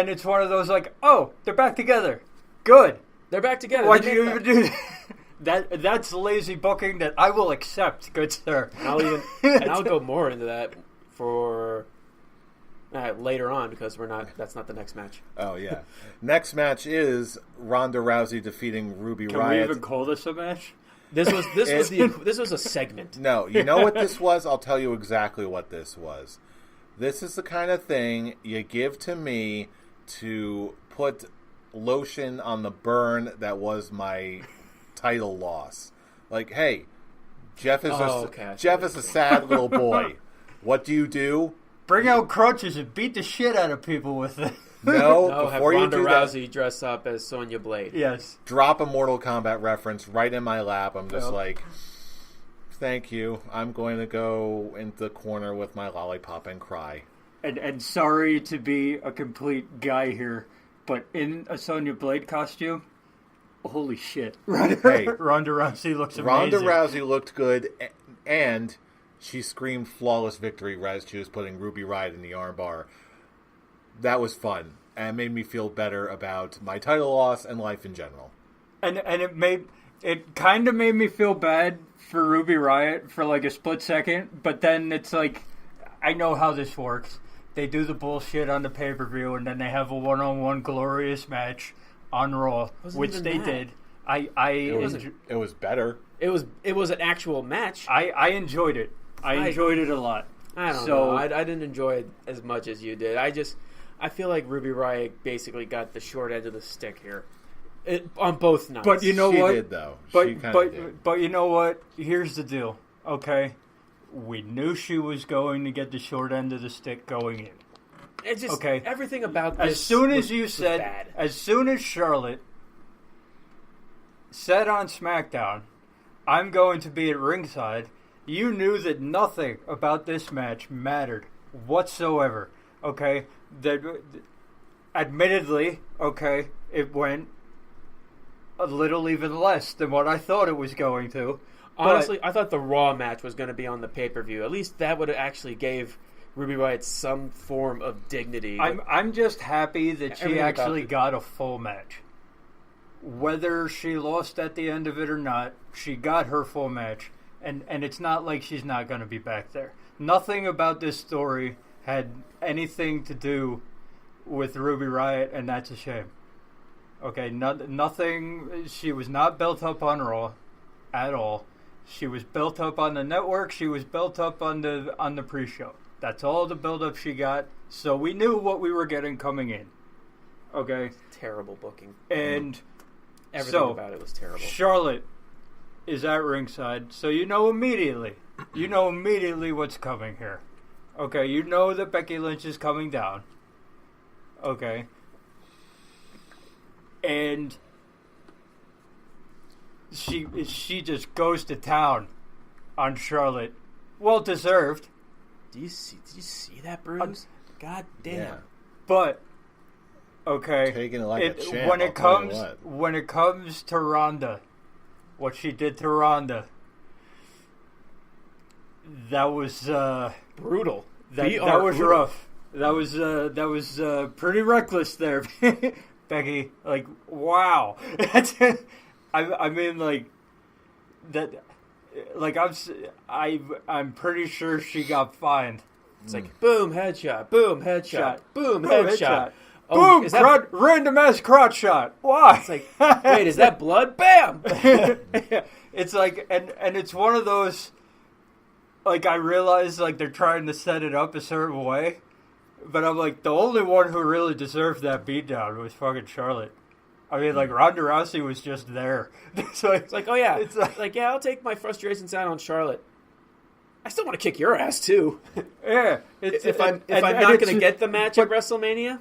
And it's one of those like, oh, they're back together. Good. They're back together. Why'd you even do that? That's lazy booking that I will accept, good sir. And I'll go more into that for later on because that's not the next match. Oh yeah, next match is Ronda Rousey defeating Ruby Riott. Can we even call this a match? This was a segment. No, you know what this was? I'll tell you exactly what this was. This is the kind of thing you give to me to put lotion on the burn that was my title loss. Like, hey, Jeff is a sad little boy. What do? Bring out crutches and beat the shit out of people with it. No, have before you Ronda do Rousey dress up as Sonya Blade. Yes. Drop a Mortal Kombat reference right in my lap. I'm just like, thank you. I'm going to go into the corner with my lollipop and cry. And sorry to be a complete guy here, but in a Sonya Blade costume, holy shit. Ronda Rousey looks amazing. Ronda Rousey looked good, and she screamed flawless victory as she was putting Ruby Riott in the armbar. That was fun, and it made me feel better about my title loss and life in general. And it kind of made me feel bad for Ruby Riott for like a split second, but then it's like, I know how this works. They do the bullshit on the pay-per-view, and then they have a one-on-one glorious match on Raw, which they did. It was better. It was an actual match. I enjoyed it. I enjoyed it a lot. I don't know. I didn't enjoy it as much as you did. I feel like Ruby Riott basically got the short end of the stick here. On both nights. But you know what? She did, though. But you know what? Here's the deal, okay? We knew she was going to get the short end of the stick going in. It's just everything about this as soon as Charlotte said on SmackDown, I'm going to be at ringside, you knew that nothing about this match mattered whatsoever. Okay? Admittedly, okay, it went a little even less than what I thought it was going to. Honestly, I thought the Raw match was going to be on the pay-per-view. At least that would have actually gave Ruby Riott some form of dignity. I'm just happy that she actually got a full match. Whether she lost at the end of it or not, she got her full match. And it's not like she's not going to be back there. Nothing about this story had anything to do with Ruby Riott, and that's a shame. Okay, nothing. She was not built up on Raw at all. She was built up on the network. She was built up on the pre-show. That's all the build-up she got. So we knew what we were getting coming in. Okay? Terrible booking. And everything about it was terrible. Charlotte is at ringside, so you know immediately what's coming here. Okay, you know that Becky Lynch is coming down. Okay. And she just goes to town on Charlotte. Well deserved. Did you see that, Bruce? God damn. Yeah. But okay, taking it like a champ, when it comes to Ronda, what she did to Ronda, that was brutal. That was brutal. Rough. That was pretty reckless there, Becky. Like, wow. I mean, like that. Like I'm pretty sure she got fined. It's like boom headshot, boom headshot, boom headshot. Oh, boom! Random ass crotch shot. Why? It's like, wait, is that blood? Bam! It's like, and it's one of those. Like, I realize like they're trying to set it up a certain way, but I'm like, the only one who really deserved that beatdown was fucking Charlotte. I mean, like, Ronda Rousey was just there. So it's like, oh yeah, it's like, yeah, I'll take my frustrations out on Charlotte. I still want to kick your ass too. Yeah, if I'm not going to get the match at WrestleMania.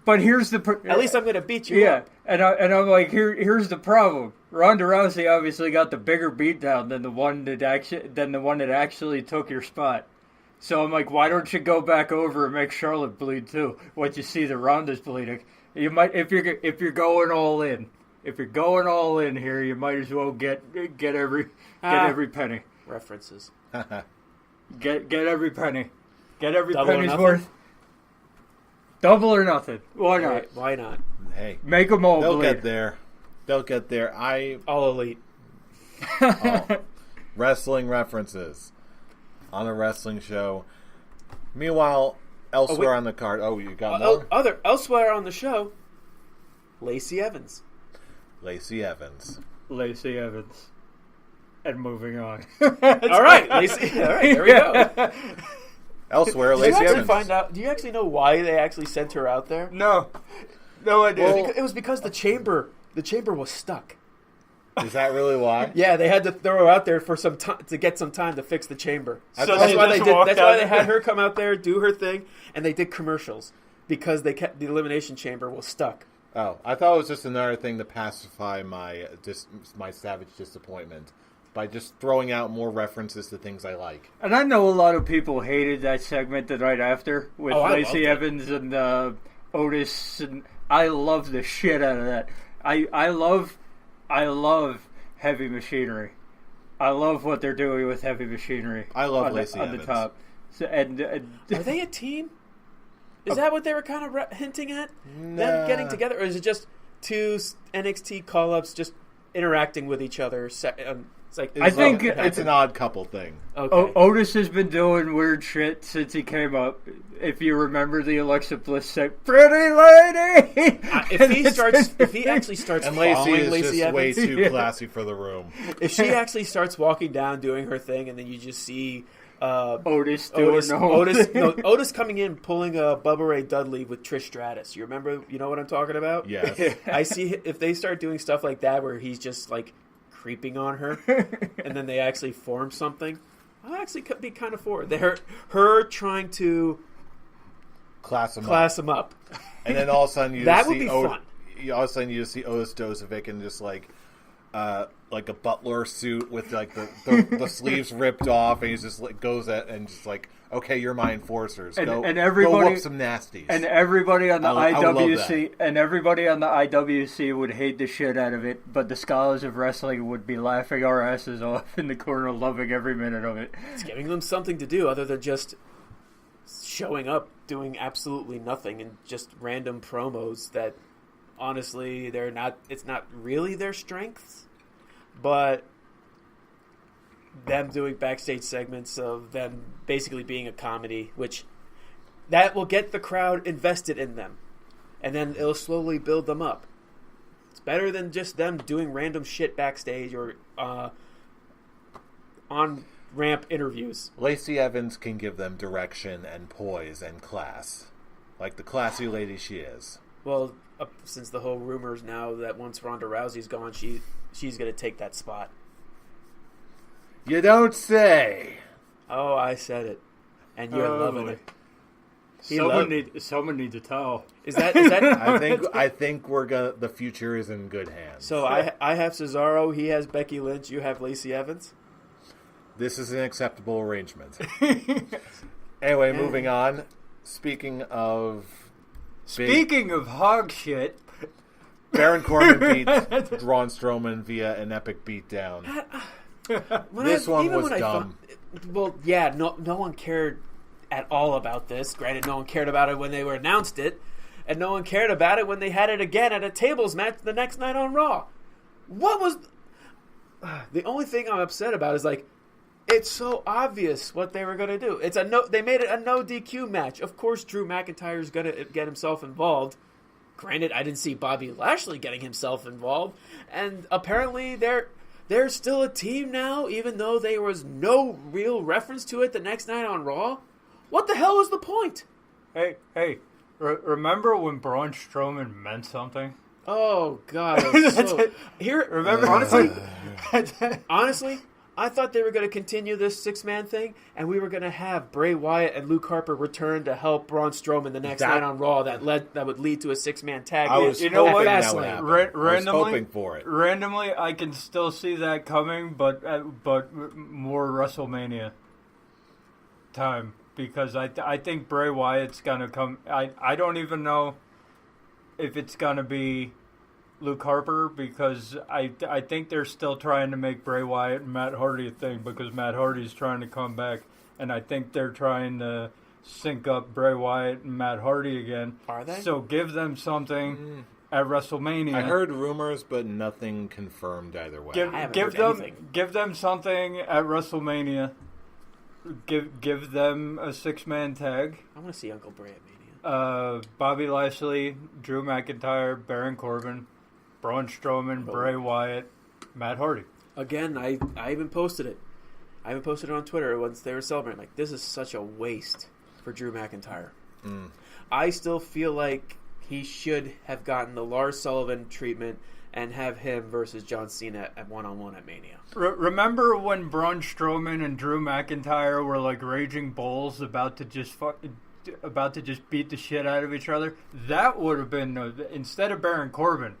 But here's at least I'm going to beat you up. And I'm like, here's the problem. Ronda Rousey obviously got the bigger beatdown than the one that actually took your spot. So I'm like, why don't you go back over and make Charlotte bleed too? Once you see that Ronda's bleeding, you might if you're going all in. If you're going all in here, you might as well get every penny. References. Get every penny. Get every Double penny's worth. Double or nothing. Why not? Right, why not? Hey, Make them all they'll bleed. get there. They'll get there. All elite. Wrestling references on a wrestling show. Meanwhile, elsewhere on the card. Oh, you got more? Elsewhere on the show, Lacey Evans. Lacey Evans. Lacey Evans. And moving on. All right, Lacey. All right, there we go. Elsewhere, Do Lacey you actually Evans. find out? Do you actually know why they actually sent her out there? No idea. It was because the chamber was stuck. Is that really why? Yeah, they had to throw her out there for some time to get some time to fix the chamber. So That's they why just they did. walked That's why out. they had her come out there, do her thing, and they did commercials because they kept the elimination chamber was stuck. Oh, I thought it was just another thing to pacify my savage disappointment by just throwing out more references to things I like. And I know a lot of people hated that segment the night after with I Lacey loved it. Evans and Otis, and I love the shit out of that. I love Heavy Machinery. I love what they're doing with Heavy Machinery. I love on Lacey on Evans. the top. So, and Are they a team? Is that what they were kind of hinting at? Nah. Them getting together, or is it just two NXT call-ups just interacting with each other? It's like I think it's an odd couple thing. okay. Otis has been doing weird shit since he came up. If you remember the Alexa Bliss set, "Pretty lady." If he actually starts And Lacey following is Lacey just Evans, way too Yeah. classy for the room. if she actually starts walking down doing her thing, and then you just see Otis doing Otis coming in pulling a Bubba Ray Dudley with Trish Stratus. You know what I'm talking about? Yes. I see if they start doing stuff like that where he's just like creeping on her, and then they actually form something. I'll actually be kind of for it. Her trying to Class him up. And then all of a sudden you That just would see be fun. All of a sudden you just see Otis Dozovic in just like a butler suit with like the sleeves ripped off, and he just like goes at and just like, okay, you're my enforcers. And go everybody- whoop some nasties. And everybody on the I would love IWC would hate the shit out of it, but the scholars of wrestling would be laughing our asses off in the corner, loving every minute of it. It's giving them something to do other than just showing up, doing absolutely nothing, and just random promos that honestly it's not really their strengths, but them doing backstage segments of them basically being a comedy, which that will get the crowd invested in them, and then it'll slowly build them up. It's better than just them doing random shit backstage or on ramp interviews. Lacey Evans can give them direction and poise and class, like the classy lady she is. Well, since the whole rumors now that once Ronda Rousey's gone, she's going to take that spot. You don't say. Oh, I said it, and you're loving it. Someone needs a towel. Is that? I think the future is in good hands. So I have Cesaro. He has Becky Lynch. You have Lacey Evans. This is an acceptable arrangement. Anyway, moving on. Speaking of hog shit, Baron Corbin beat Braun Strowman via an epic beatdown. This one was dumb. Well, yeah, no one cared at all about this. Granted, no one cared about it when they were announced it, and no one cared about it when they had it again at a tables match the next night on Raw. What was the only thing I'm upset about is like it's so obvious what they were going to do. They made it a no DQ match. Of course, Drew McIntyre's going to get himself involved. Granted, I didn't see Bobby Lashley getting himself involved, and apparently they're still a team now, even though there was no real reference to it the next night on Raw. What the hell is the point? Hey, remember when Braun Strowman meant something? Oh God! Honestly, I thought they were going to continue this 6-man thing, and we were going to have Bray Wyatt and Luke Harper return to help Braun Strowman the next night on Raw. That would lead to a 6-man tag. I was hoping that would happen. I was hoping for it. Randomly, I can still see that coming, but more WrestleMania time, because I think Bray Wyatt's gonna come. I don't even know if it's gonna be Luke Harper, because I think they're still trying to make Bray Wyatt and Matt Hardy a thing, because Matt Hardy's trying to come back, and I think they're trying to sync up Bray Wyatt and Matt Hardy again. Are they? So give them something at WrestleMania. I heard rumors, but nothing confirmed either way. Give them something at WrestleMania. Give them a 6-man tag. I want to see Uncle Bray at Mania. Bobby Lashley, Drew McIntyre, Baron Corbin, Braun Strowman, Bray Wyatt, Matt Hardy. Again, I even posted it. I even posted it on Twitter once they were celebrating. Like, this is such a waste for Drew McIntyre. I still feel like he should have gotten the Lars Sullivan treatment and have him versus John Cena at one-on-one at Mania. Remember when Braun Strowman and Drew McIntyre were like raging bulls about to just beat the shit out of each other? That would have been instead of Baron Corbin,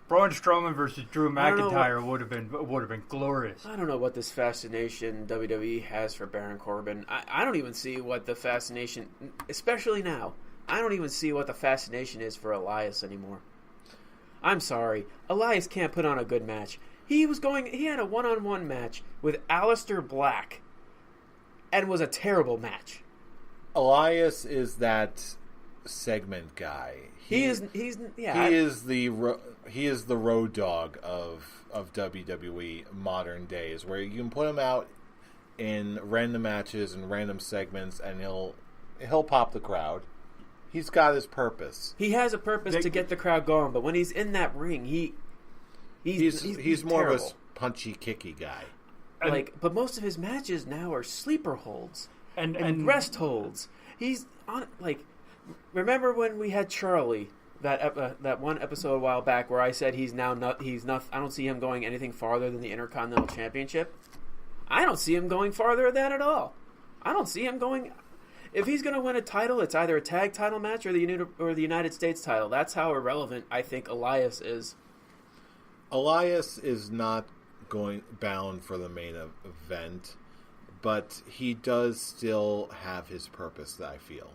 Braun Strowman versus Drew McIntyre would have been glorious. I don't know what this fascination WWE has for Baron Corbin. I don't even see what the fascination, especially now. I don't even see what the fascination is for Elias anymore. I'm sorry. Elias can't put on a good match. He had a one-on-one match with Aleister Black and was a terrible match. Elias is that segment guy. He is the road dog of WWE modern days, where you can put him out in random matches and random segments and he'll pop the crowd. He's got his purpose. He has a purpose to get the crowd going, but when he's in that ring, he's more terrible. of a punchy, kicky guy. But most of his matches now are sleeper holds and rest holds. He's on remember when we had Charlie that one episode a while back where I said he's not. I don't see him going anything farther than the Intercontinental Championship. I don't see him going farther than that at all. I don't see him going. If he's going to win a title, it's either a tag title match or the United States title. That's how irrelevant I think Elias is. Elias is not bound for the main event, but he does still have his purpose, I feel.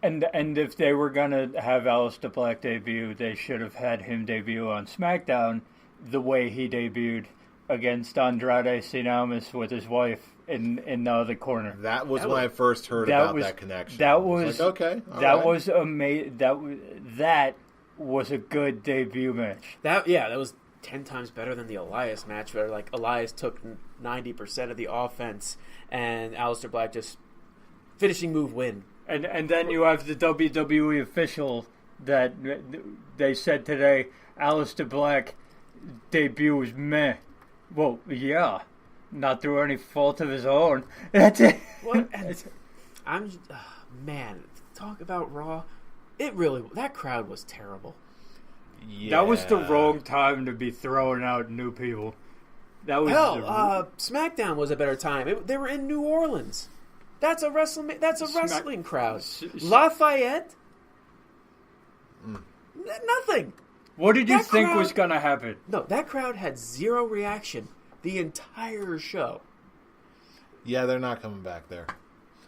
And if they were going to have Aleister Black debut, they should have had him debut on SmackDown the way he debuted against Andrade Cien with his wife in the other corner. That was when I first heard about that connection. That was okay. Was amazing. That was a good debut match. That was 10 times better than the Elias match, where Elias took 90% of the offense and Aleister Black just finishing move win. And then you have the WWE official that they said today, Aleister Black debut was meh. Well, yeah, not through any fault of his own. That's it. What? Man, talk about Raw. That crowd was terrible. Yeah. That was the wrong time to be throwing out new people. That was SmackDown was a better time. They were in New Orleans. That's a wrestling crowd. Lafayette? Nothing. What did you think was going to happen? No, that crowd had zero reaction the entire show. Yeah, they're not coming back there.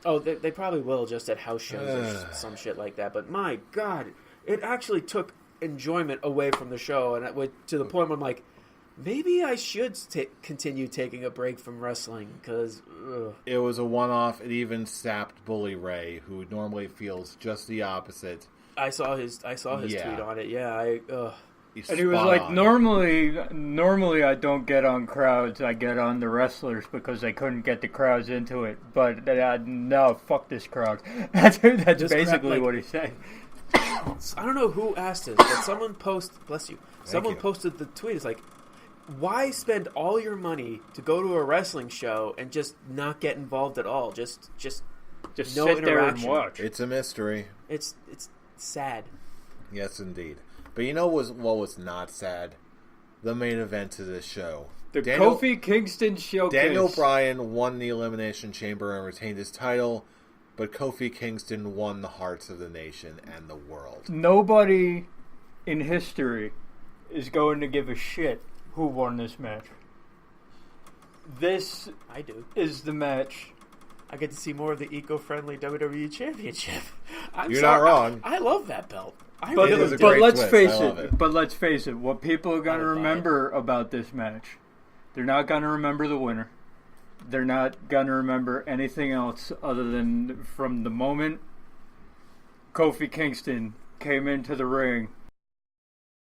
Oh, they probably will just at house shows or some shit like that. But my God, it actually took enjoyment away from the show, and to the point where I'm like, maybe I should continue taking a break from wrestling because it was a one-off. It even sapped Bully Ray, who normally feels just the opposite. I saw his tweet on it. Yeah, and he was like, normally I don't get on crowds. I get on the wrestlers because they couldn't get the crowds into it. But no, fuck this crowd. That's basically what he said. I don't know who asked this, but someone posted the tweet. It's like, why spend all your money to go to a wrestling show and just not get involved at all? Just no sit there and watch. It's a mystery. It's sad. Yes, indeed. But you know what was not sad? The main event of this show. Kofi Kingston showcase. Daniel Bryan won the Elimination Chamber and retained his title, but Kofi Kingston won the hearts of the nation and the world. Nobody in history is going to give a shit who won this match. This I do. Is the match. I get to see more of the eco-friendly WWE Championship. You're not wrong. I love that belt. But let's face it. What people are going to remember about this match, they're not going to remember the winner. they're not going to remember anything else other than from the moment Kofi Kingston came into the ring